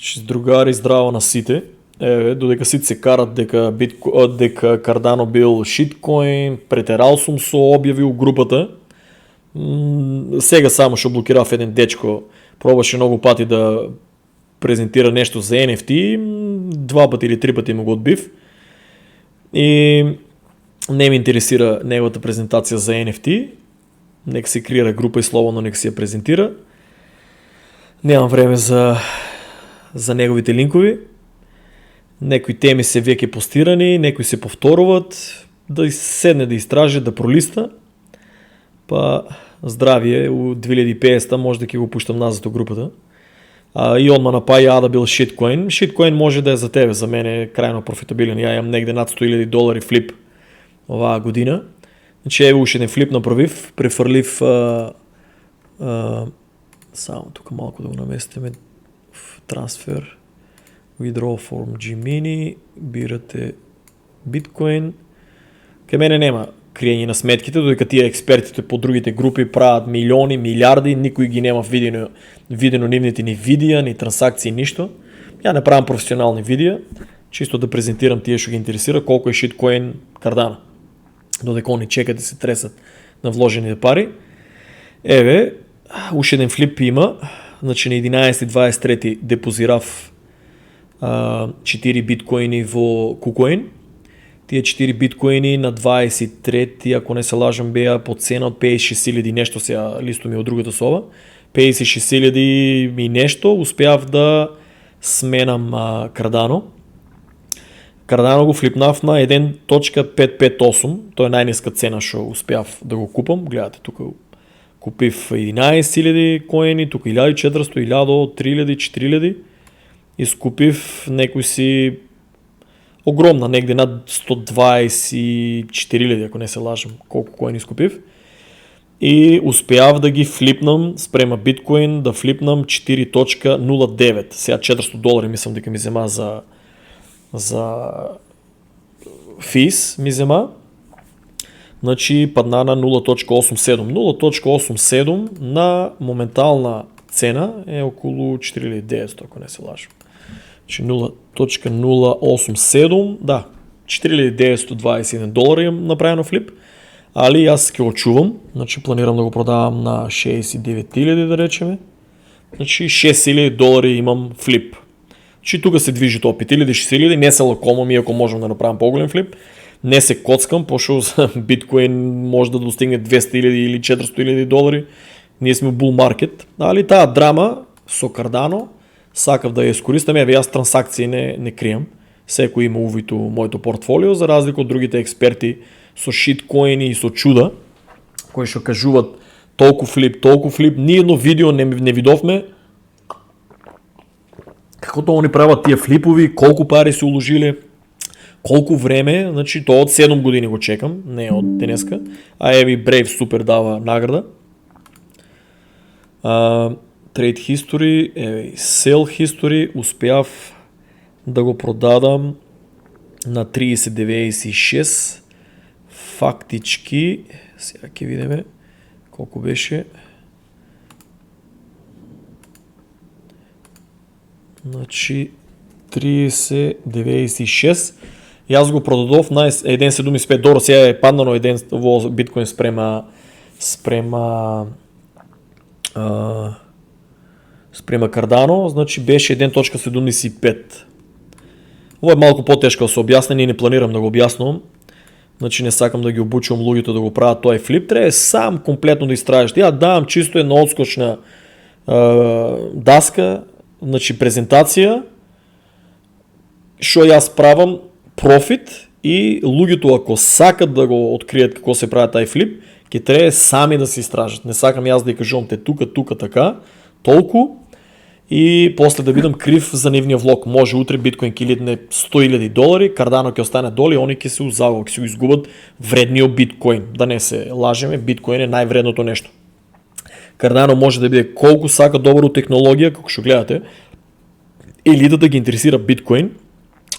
С другари здраво на сите. Додека сите се карат дека Cardano бил шиткоин, претерал сум со објавил групата. Сега само што блокирав еден дечко, пробаше многу пати да презентира нешто за NFT, 2 пати или 3 пати му го одбив. И не ми интересира неговата презентација за NFT. Нека се креира група и слободно нека се ја презентира. Немам време за неговите линкови. Некои теми се веќе постирани, некои се повторуват, да седне да истражи, да пролиста. Па здравие, у 2050 може да ќе го пуштам назад у групата. И одма напаја да бил шиткоин. Шиткоин може да е за тебе, за мене е крајно профитабилен. Ја имам негде над $100,000 флип оваа година. Значи ево уште еден флип направив, префрлив само тука малку да го наместиме в трансфер. Withdraw from G-Mini, бирате биткоин. Кај мене нема криење на сметките, додека тие експертите по другите групи прават милиони, милиарди, никој ги нема видено нивните ни видеа, ни трансакции, ништо. Ја не правам професионални видеа, чисто да презентирам тие што ги интересира, колку е шиткоин Cardano. Додека они чекат да се тресат на вложените пари. Еве, уште еден флип има, значи на 11.23 депозирав 4 биткоини во KuCoin. Тие 4 биткоини на 23, ако не се лажам, беа по цена од 56,000 нешто, сега листо ми од другата соба. 56,000 и нешто, успеав да сменам Cardano. Cardano го флипнав на 1.558, тоа е најниска цена што успеав да го купам. Гледате, тука купив 11,000 коини, тука 1400, 1000, 3000, 4000. Искупив некој си огромна, негде над 124,000, ако не се лажам, колку коин искупив. И успеав да ги флипнам спрема биткоин, да флипнам 4.09. Сега $400 мислам дека ми зема за физ ми зема. Значи падна на 0.87. 0.87 на моментална цена е околу 4900, ако не се лажам. Значи 0.087, да, $4,921 имам направено флип, али аз ќе го чувам, значи планирам да го продавам на 69,000 да речеме, значи $6,000 имам флип. Значи тука се движи тоа 5,000-6,000, не се лакомам, иако можем да направам по-голем флип, не се коцкам, пошто за биткоин може да достигне 200,000 или $400,000, ние сме bull market, али таа драма со Cardano сакав да ја искористам, еве јас трансакции не крием, секој има увид у моето портфолио, за разлика од другите експерти со шиткоини и со чуда, кои што кажуваат толку флип, ни едно видео не видовме како тоа они прават тие флипови, колку пари се уложиле, колку време, значи тоа од 7 години го чекам, не од денеска, а еви Brave супер дава награда. Trade History, Sell History, успеав да го продадам на 30.96. Фактички, сега ќе видиме колку беше. Значи 30.96. Јас го продадов на $1.75, сега е паднано еден во биткоин спрема Cardano, значи беше 1.75. Ова е малку потешко да се објасни, не планирам да го објаснувам. Значи не сакам да ги обучувам луѓето да го прават тој флип, треба сам комплетно да истражиш. Ја давам чисто една одскочна даска, значи презентација, што јас правам профит и луѓето ако сакат да го откријат како се прави тај флип, ќе треба сами да се истражат. Не сакам јас да ја кажувам те тука така, толку, и после да бидам крив за нивниот влог. Може утре биткоин ќе летне $100,000, Cardano ќе остане долу и они ќе се узагубат, ќе се изгубат вредниот биткоин. Да не се лажеме, биткоин е највредното нешто. Cardano може да биде колку сака добро технологија, како што гледате, или да ги интересира биткоин.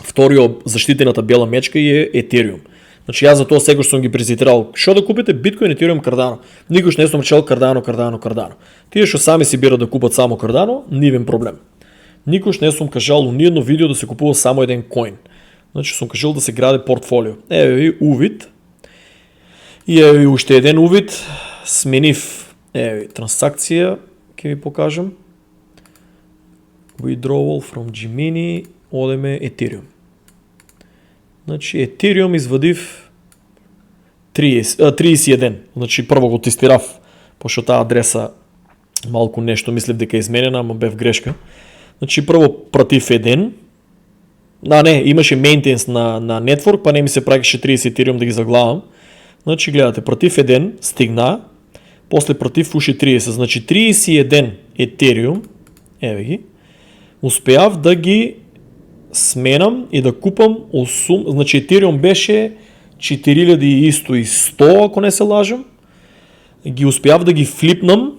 Вториот заштитената бела мечка е Ethereum. Значи јас за тоа секој што сум ги презентирал, што да купите биткоин, Ethereum, Cardano. Никош не сум речел Cardano. Тие што сами си бират да купат само Cardano, нивен проблем. Никош не сум кажал у ниедно видео да се купува само еден коин. Значи сум кажал да се граде портфолио. Еве ви увид. И еве ви уште еден увид. Сменив транзакција, ќе ви покажам. Withdrawal from Gemini, одеме Ethereum. Значи Ethereum извадив 31. Значи прво го тестирав, пошто таа адреса малку нешто мислев дека е изменена, ама бев грешка. Значи прво пратив еден. Не, имаше maintenance на network, па не ми се праќаше 30 Ethereum да ги заглавам. Значи гледате, пратив еден, стигна, после пратив уши 30, значи 31 Ethereum, еве ги, успеав да ги сменам и да купам значи Ethereum беше 4100, ако не се лажам, ги успеав да ги флипнам,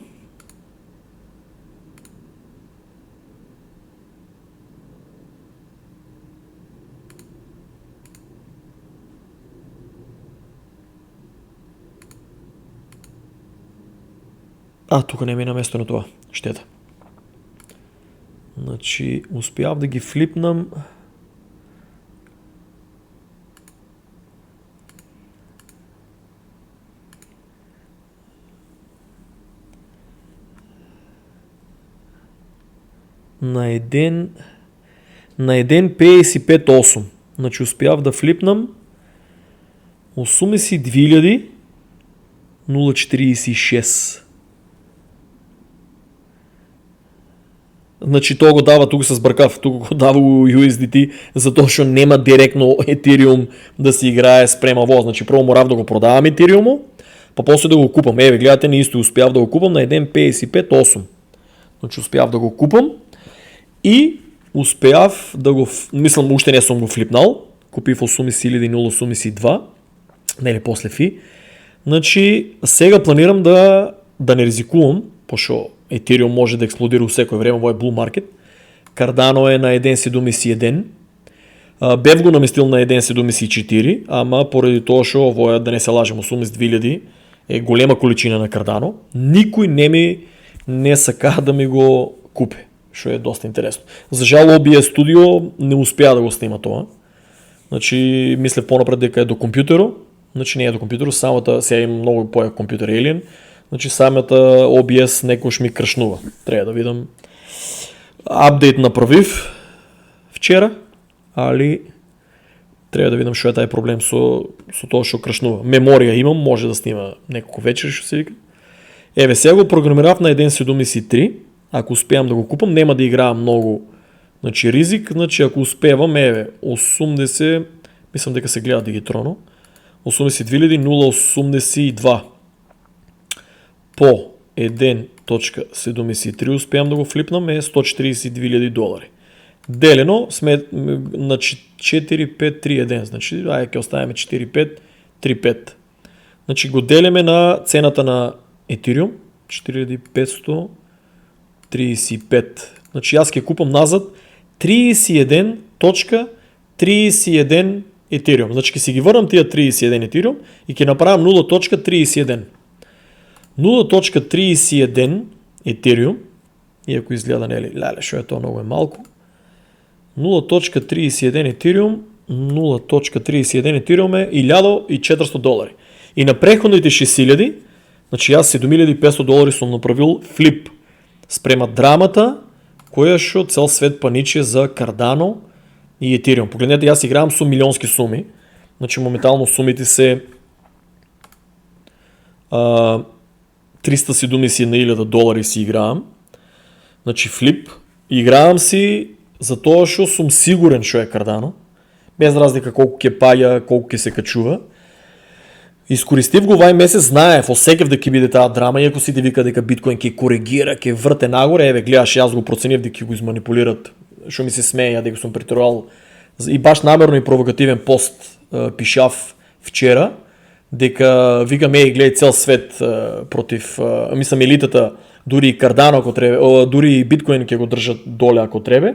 тука не мина место на това, щета. Значи, успяв да ги флипнам. На един 55.8. Значи, успяв да флипнам 82.046. Значи тоа го дава, тук се сбркав, тук го дава USDT, затоа што нема директно Ethereum да се играе спрема во. Значи прво морав да го продавам Ethereum, па после да го купам. Еве, гледате, не исто успяв да го купам на 1.55.8. Значи успяв да го купам и успяв да го, мислам, уште не сум го флипнал, купив 80.082, нели после фи. Значи сега планирам да не ризикувам, пошто Ethereum може да експлодира у секој време, во е bull market. Cardano е на 1.71. Бев го наместил на 1.74, ама поради тоа што ово е, да не се лажем, 82.000 е голема количина на Cardano. Никој не сака да ми го купи, што е доста интересно. За жал OBS Studio не успеа да го снима тоа. Значи, мислев понапред дека е до компјутеро. Значи не е до компјутеро, самата, сега има многу појак компјутер Alien. Значи самата OBS некош ми кршнува. Треба да видам. Апдейт направив вчера, али треба да видам што е тај проблем со тоа што кршнува. Меморија имам, може да снима неколку вечери, што се вика. Еве, сега го програмирав на 1.73. Ако успеам да го купам, нема да играам многу, значи ризик. Значи ако успевам, еве, 80, мислам дека се гледа дигитроно, 82.082 по 1.73 успеам да го флипнам е $142,000. Делено сме на 4.531, значи ќе оставиме 4.535. Значи го делиме на цената на Ethereum 4535. Значи аз ќе купам назад 31.31 Ethereum. Значи ќе си ги врнам тие 31 Ethereum и ќе направам 0.31. 0.31 Ethereum, иако изгледа, нели, леле, шо е тоа, много е малко. 0.31 Ethereum, 0.31 Ethereum е $1,400. И на преходните 6.000, значи аз $7,500 сум направил флип спрема драмата, која шо цел свет паниче за Cardano и Ethereum. Погледнете, аз играам со милионски суми, значи моментално сумите се $371,000 си играам. Значи флип. Играам си за тоа што сум сигурен што е Cardano. Без разлика колку ќе паѓа, колку ќе се качува. Искористив го вај месец, знаев, осекев дека ќе биде таа драма, иако сите вика дека биткоин ќе коригира, ќе врте нагоре, еве гледаш, јас го проценив дека ќе го изманипулират. Што ми се смеја дека сум претерувал и баш намерно и провокативен пост пишав вчера, дека викам гледај цел свет против, мислам елитата, дури и Cardano ако треба, дури и биткоин ќе го држат доле ако треба,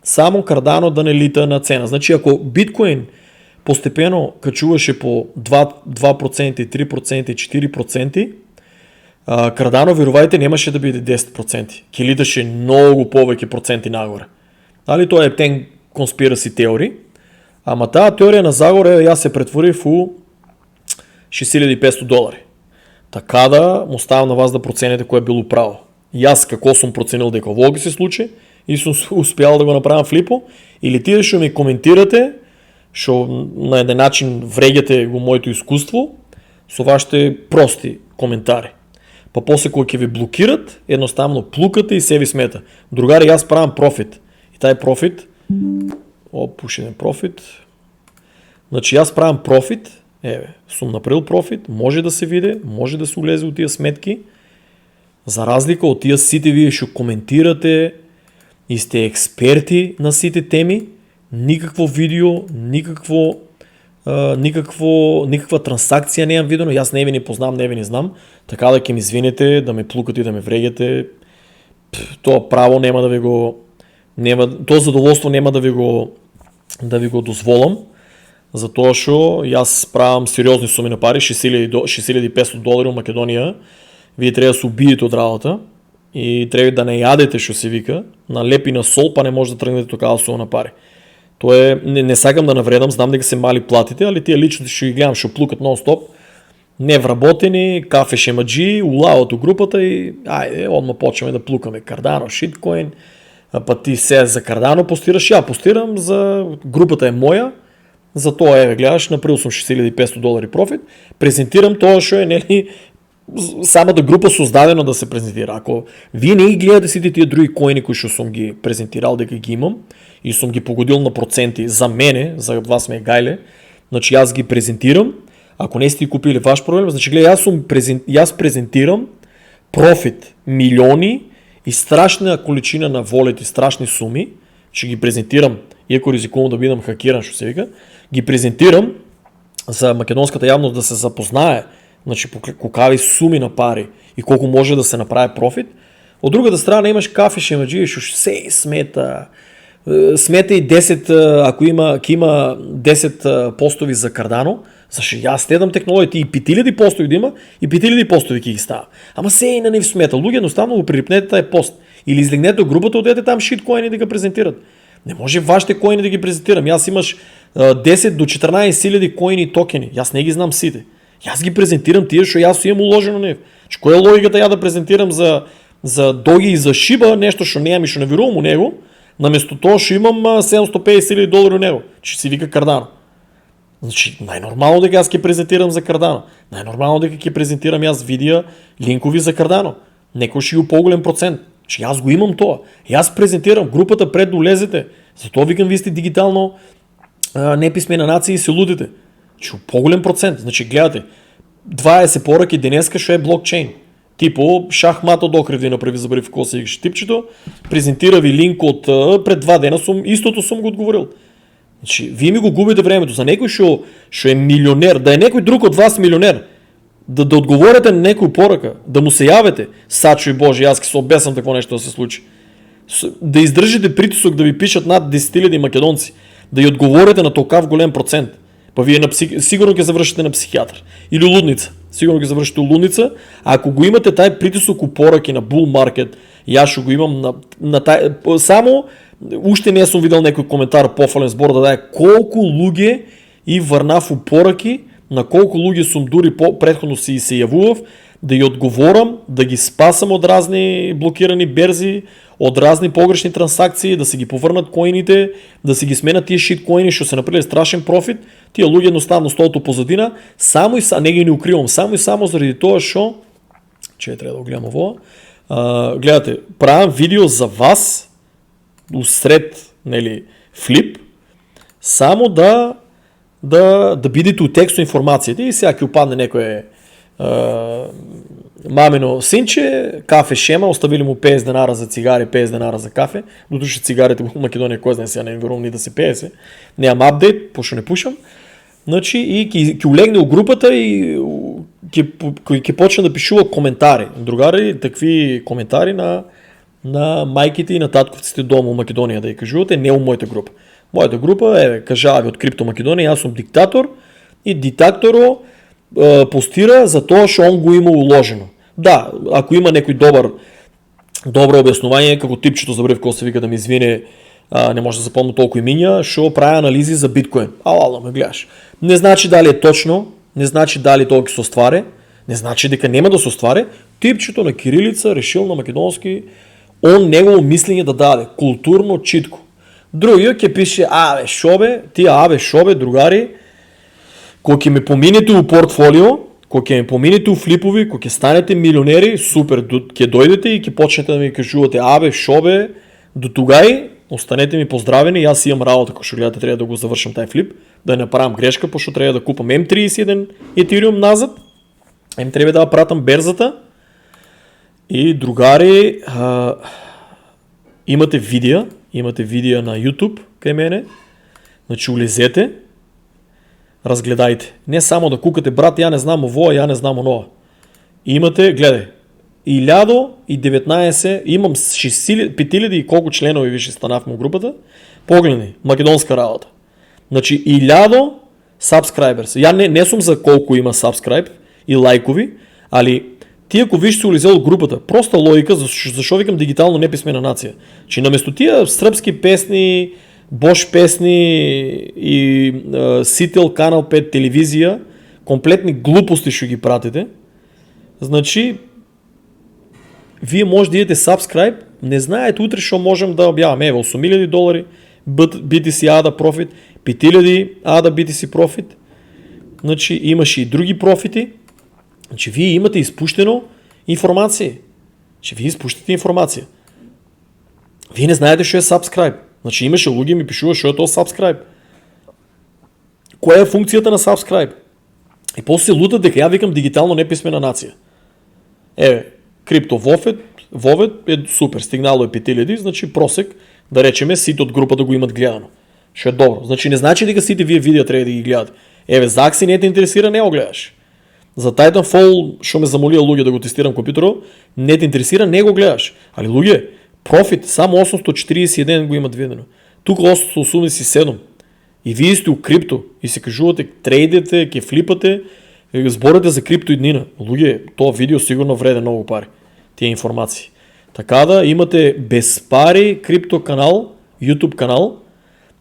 само Cardano да не лита на цена. Значи ако биткоин постепено качуваше по 2%, 3%, 4%, Cardano, верувајте, немаше да биде 10%. Ке литаше многу повеќе проценти нагоре. Дали, той е ептен conspiracy теории. Ама тази теория на заговор я се претвори в $6500. Така да му ставам на вас да процените кое е било право. И аз какво съм проценил дека ово ги се случи и съм успял да го направя в липо, или тие ще ми коментирате, шо на един начин врегате го моето изкуство с вашите прости коментари. Па после кога ќе ви блокират, едноставно плукате и се ви смета. Другари, аз правам профит. И taj профит, пушен профит, значи аз правам профит, съм направил профит, може да се види, може да се улезе от тия сметки, за разлика от тия сите вие ще коментирате и сте експерти на сите теми, никакво видео, никаква трансакция не имам видено, аз не ви не познам, не ви не знам, така да ке ми извинете, да ме плукате и да ме врегете, това право няма да ви го, то задоволство няма да ви го дозволам, затоа шо аз правам сериозни суми на пари, $6500 в Македония, вие трябва да се убиете от работа и трябва да не ядете, що се вика, на леп и на сол, па не може да тръгнете такава сума на пари. То е, не сакам да навредам, знам дека се мали платите, али тия лично ще ги гледам, ще плукат нон-стоп, невработени, кафе шемаджи, улават от групата и айде, отма почваме да плукаме Cardano, шиткоин, па ти се за Cardano постираш, я постирам, за групата е моя, за това гледаш, направил съм $6500 профит, презентирам това, що е, нели, самата група създадена да се презентира. Ако вие не ги гледате си тия други коини, които съм ги презентирал, дека ги имам и съм ги погодил на проценти за мене, за вас ме гайле, значи аз ги презентирам, ако не сте купили ваш проблем, значи гледай, аз презентирам профит, милиони и страшна количина на волети, страшни суми, ще ги презентирам, иако ризикувам да бидам хакиран, що се вика, ги презентирам за македонската явност да се запознае, значи по какви суми на пари и колко може да се направи профит. От другата страна имаш кафе шемаджи, ще се смета и 10, ако има 10 постови за Cardano, защото аз следам технологията и 5000 постови да има и 5000 постови ки ги става. Ама се и на не в смета. Луги едноставно го прилипнете тази пост. Или излегнете от групата, отидете там шиткоини да ги презентират. Не може вашите коини да ги презентирам. Аз имаш 10 до 14 хиляди коини и токени. Аз не ги знам сите. Аз ги презентирам тия, защото аз имам уложено него. Коя е логиката я да презентирам за Доги и за Шиба, нещо, що не имам и що не верувам у него, наместо това ще имам $750,000 у него, че си вика Cardano. Значи най-нормално дека аз ке презентирам за Cardano. Най-нормално дека ке презентирам аз видео линкови за Cardano. Некой ще го по-голем процент. Че аз го имам това. И аз презентирам групата пред долезете. Затова викам, вие сте дигитално неписмена нация и се лудите. Че по-голем процент. Значи гледате, 20 поръки денеска ще е блокчейн. Типо шахмата докрив ви направи, забрави в какво се викаше типчето, презентира ви линк от пред 2 дена, истото съм го отговорил. Значи, вие ми го губите времето. За някой ще е милионер, да е някой друг от вас милионер, да отговорите на някой поръка, да му се явете, сачо и Боже, аз се обесам такова нещо да се случи. Да издържите притисок да ви пишат над 10 000 македонци, да й отговорите на толкова голям процент. Па вие сигурно ќе завършите на психиатър. Или лудница. Сигурно ќе завършите лудница. А ако го имате taj притисок у поръки на bull market, и аз ще го имам само още не съм видел някой коментар по-фален сбор да даде колко луѓе и върнав у поръки, на колко луѓе съм дури предходно си се явував, да й отговорам, да ги спасам от разни блокирани берзи, от разни погрешни трансакции, да си ги повърнат коините, да си ги сменят тия шит коини, ще се направили страшен профит. Тия луѓе едноставно столото позадина, само и не ги не укривам, само и само заради това шо, че трябва да го гледам ово. Гледате, правям видео за вас, усред, нели, флип, само да бидете от тексту информацията и сега ки опадне некое мамино синче, кафе шема, оставили му 50 денара за цигари, 50 денара за кафе, дотуши цигарите в Македония, кой знае сега не верувам ни да се 50, нямам апдейт, пошо не пушам, значи и ки улегне у групата и ки почне да пишува коментари, другари, такви коментари на майките и на татковците дома у Македония, да я кажувате, не у моята група. Моята група кажава ви от Крипто Македония, аз съм диктатор и диктаторо постира за това, що он го има уложено. Да, ако има някой добро обоснование, како типчето забрави в какво се вика да ми извине не може да запомня толкова имения, ще правя анализи за биткоин. Ала, ме гледаш. Не значи дали е точно, не значи дали толкова се остваре, не значи дека нема да се остваре. Типчето на кирилица решил на македонски, он негово мислене да даде, културно, читко. Другия ќе пише, шобе, другари, кога ќе ме поминете у портфолио, кога ќе ме поминете у флипови, кога ќе станете милионери, супер, ќе дојдете и ќе почнете да ми кажувате, шобе, до тогај, останете ми поздравени, аз имам работа, ако ще гледате, трябва да го завършам taj флип, да не направам грешка, защото трябва да купам M31 Ethereum назад, трябва да пратам берзата и другари, имате видео на YouTube кај мене, значи улезете, разгледайте. Не само да кукате, брат, я не знам ово, я не знам оно. Имате, гледай, 1019, имам 5000 и колко членови више станахме в групата, погледни, македонска работа. Значи 1000 subscribers. Я не сум за колко има subscribe и лайкови, али ти ако виж се улезел от групата, проста логика, защо викам дигитално неписмена нация. Че наместо тия сръбски песни, Бош песни и Сител, Канал 5, телевизия, комплетни глупости ще ги пратите, значи вие може да идете subscribe, не знаете утре, що можем да обяваме. $8000, BTC ADA Profit, 5000 ADA BTC Profit, значи имаше и други профити, значи вие имате изпущено информация. Вие не знаете, що е subscribe. Значи имаше луги ми пишува, що е то subscribe. Коя е функцията на subscribe? И после се лутат дека я викам дигитално неписмена нация. Крипто Вовет е супер, стигнало е 5000, значи просек, да речеме, сите от групата го имат гледано. Ще е добро. Значи не значи дека сите вие видео трябва да ги гледате. За акции не те интересира, не го гледаш. За Titanfall, що ме замолия луѓе да го тестирам компютъра, не те интересира, не го гледаш. Али луѓе, профит, само 841 го имат видено. Тук 887. И вие сте у крипто и се кажувате, трейдете, ке флипате, зборите за крипто и днина. Луѓе, това видео сигурно вреде много пари. Тия информации. Така да имате без пари крипто канал, YouTube канал,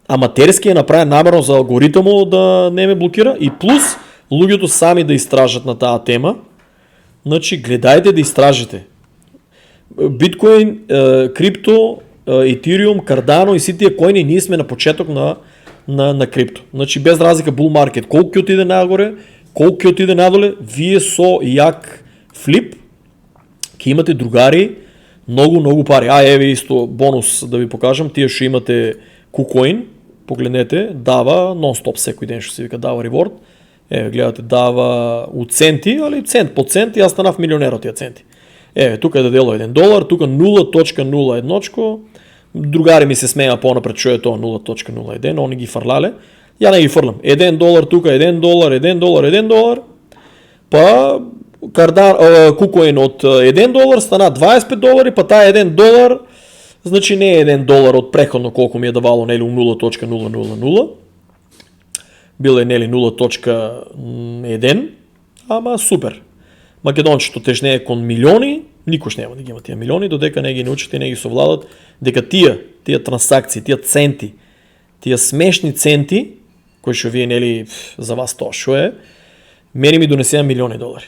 аматерски е направен намерно за алгоритъмо да не ме блокира и плюс луѓето сами да изтражат на тази тема. Значи гледайте да изтражите. Биткоин, крипто, Ethereum, Cardano и си тия коини, ние сме на почеток на крипто. Значи без разлика bull market, колко ки отиде нагоре, колко ки отиде надоле, вие со як флип, ки имате другари, много пари. Исто бонус да ви покажам, тия ще имате KuCoin, погледнете, дава нон-стоп всеки ден, ще се вика, дава реворд. Гледате, дава от центи, али цент по цент и аз станах милионер от тия центи. Тук е дадело $1, тук 0.01, другари ми се смея по-напред, що е то 0.01, они ги фърляле. Я не ги фърлям. $1, тук $1, па KuCoin от $1 стана $25, па тая $1, значи не е $1 от преходно колко ми е давало, нели 0.000, бил е нели 0.1, ама супер. Македончето тежне е кон милиони, никой няма да ги има тия милиони, додека не ги научите и не ги совладат, дека тия трансакции, тия центи, тия смешни центи, кои ще вие нели за вас то шо е, мене ми донесе милиони $.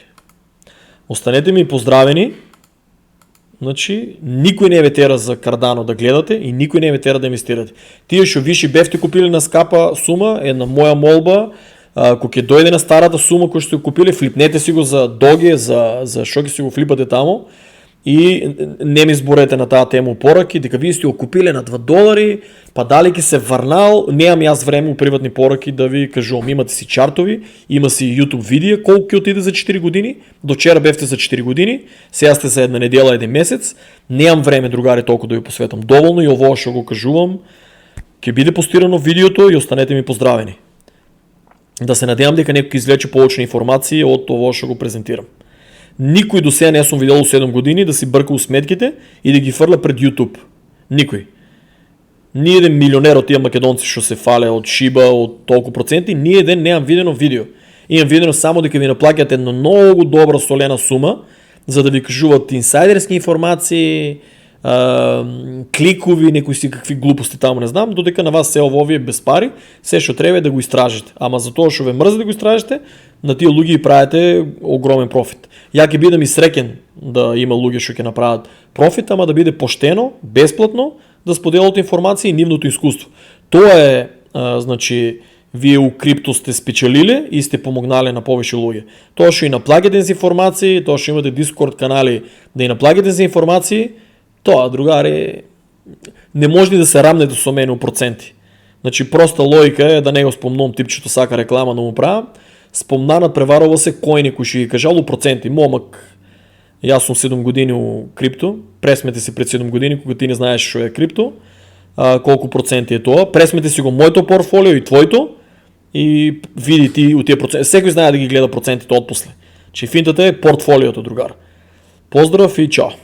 Останете ми поздравени, значи никой не ветера за Cardano да гледате и никой не ветера да инвестирате. Тия шо виши бевте купили на скапа сума, е на моя молба, ако ќе дойде на старата сума, која сте купили, флипнете си го за доге, за шо ќе си го флипате тамо и не ми зборете на таа тема пораки, дека вие сте го купили на $2, па дали ќе се върнал, немам аз време у приватни пораки да ви кажувам. Имате си чартови, има си YouTube видео, колко ќе отиде за 4 години, до вчера бевте за 4 години, сега сте за една недела, един месец, немам време, другари, толкова да ви посветам доволно и ово ще го кажувам, ќе биде постирано видеото и останете ми поздравени. Да се надявам дека некој извлече повече информации от това ще го презентирам. Никой до сега не съм видял 7 години да си бърка у сметките и да ги фърля пред YouTube. Никой. Ни един милионер от тия македонци ще се фаля от Шиба, от толкова проценти, ни един нямам видено видео. Имам видено само дека ви наплакят една много добра солена сума, за да ви кажуват инсайдерски информации, кликови, некои си какви глупости таму не знам, додека на вас се овие без пари, се што треба е да го истражите. Ама за тоа што ве мрзе да го истражите, на тие луѓе и правите огромен профит. Ја ќе бидам и среќен да има луѓе што ќе направат профит, ама да биде поштено, бесплатно, да споделат информации и нивното искуство. Тоа е, значи, вие у крипто сте спечелиле и сте помогнале на повеќе луѓе. Тоа што и наплагате за информации, тоа што имате Discord канали да и наплагате за информации, тоа, другари, не може да се рамне со мене у проценти. Значи, проста логика е да не го спомнувам типчето сака реклама да му правам. Спомнанат преварува се којни кои ќе ги кажал у проценти. Момак, јас сум 7 години у крипто, пресмете си пред 7 години кога ти не знаеш што е крипто, колку проценти е тоа. Пресмете си го моето портфолио и твоето и види ти у тие проценти. Секој знае да ги гледа процентите отпосле. Че финтата е портфолиото, другар. Поздрав и чао!